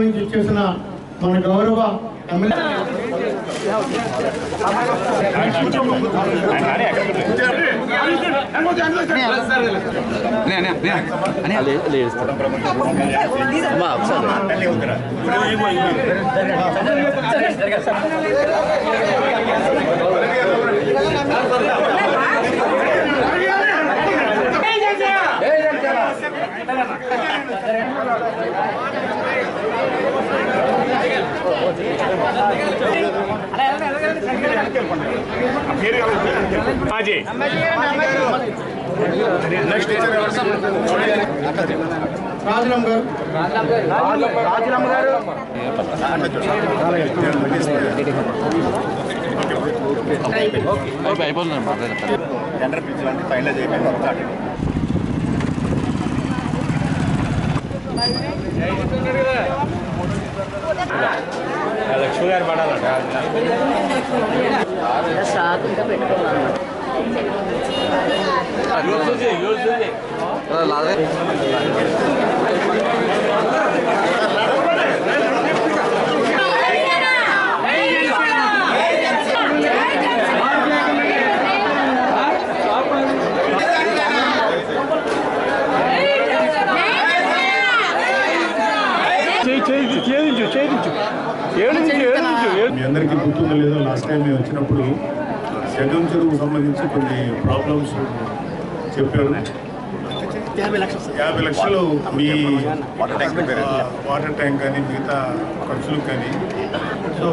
నుంచి ఇచ్చేసిన మన గౌరవ ఎమ్మెల్యే రాజులమ్మ గారు టెండర్ పిలిచాలంటే ఫైనలైజ్ అయిపోయింది లక్ష్మి గారు పడాలంట మీ అందరికీ గుర్తుందో లేదో లాస్ట్ టైం మేము వచ్చినప్పుడు జగం చెరువుకు సంబంధించి కొన్ని ప్రాబ్లమ్స్ చెప్పారు. 50 లక్షలు మీ వాటర్ ట్యాంక్ కానీ మిగతా ఖర్చులకు కానీ, సో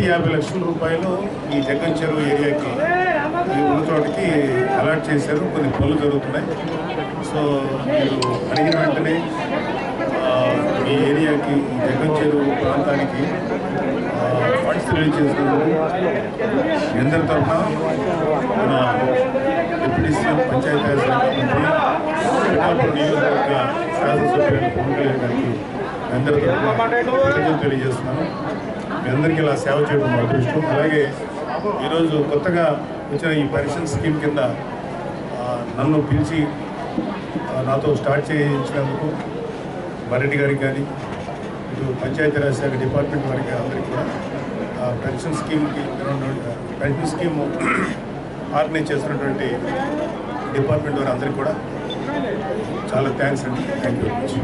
50 లక్షల రూపాయలు ఈ జగం చెరువు ఏరియాకి ఈ ఉన్న చోటకి అలాట్ చేశారు. కొన్ని పనులు జరుగుతున్నాయి. సో మీరు అడిగిన వెంటనే ఈ ఏరియాకి జగం చెరువు ప్రాంతానికి ఫండ్స్ రిలీజ్ చేస్తున్నారు. అందరి తరఫున మన డిప్యూటీ సీఎం పంచాయతీరాజ్ మంత్రి నియోజకవర్గ శాసనసభ్యులు పవన్ కళ్యాణ్ గారికి అందరి తరఫున కృతజ్ఞతలు తెలియజేస్తున్నాను. మీ అందరికీ ఇలా సేవ చేయడం మా అదృష్టం. అలాగే ఈరోజు కొత్తగా వచ్చిన ఈ పెన్షన్ స్కీమ్ కింద నన్ను పిలిచి నాతో స్టార్ట్ చేయించినందుకు మరెడ్డి గారికి కానీ, ఇటు పంచాయతీరాజ్ శాఖ డిపార్ట్మెంట్ వారికి అందరికీ కూడా పెన్షన్ స్కీమ్ ఆర్గనైజ్ చేస్తున్నటువంటి డిపార్ట్మెంట్ వారి అందరికీ కూడా చాలా థ్యాంక్స్ అండి. Thank you very much.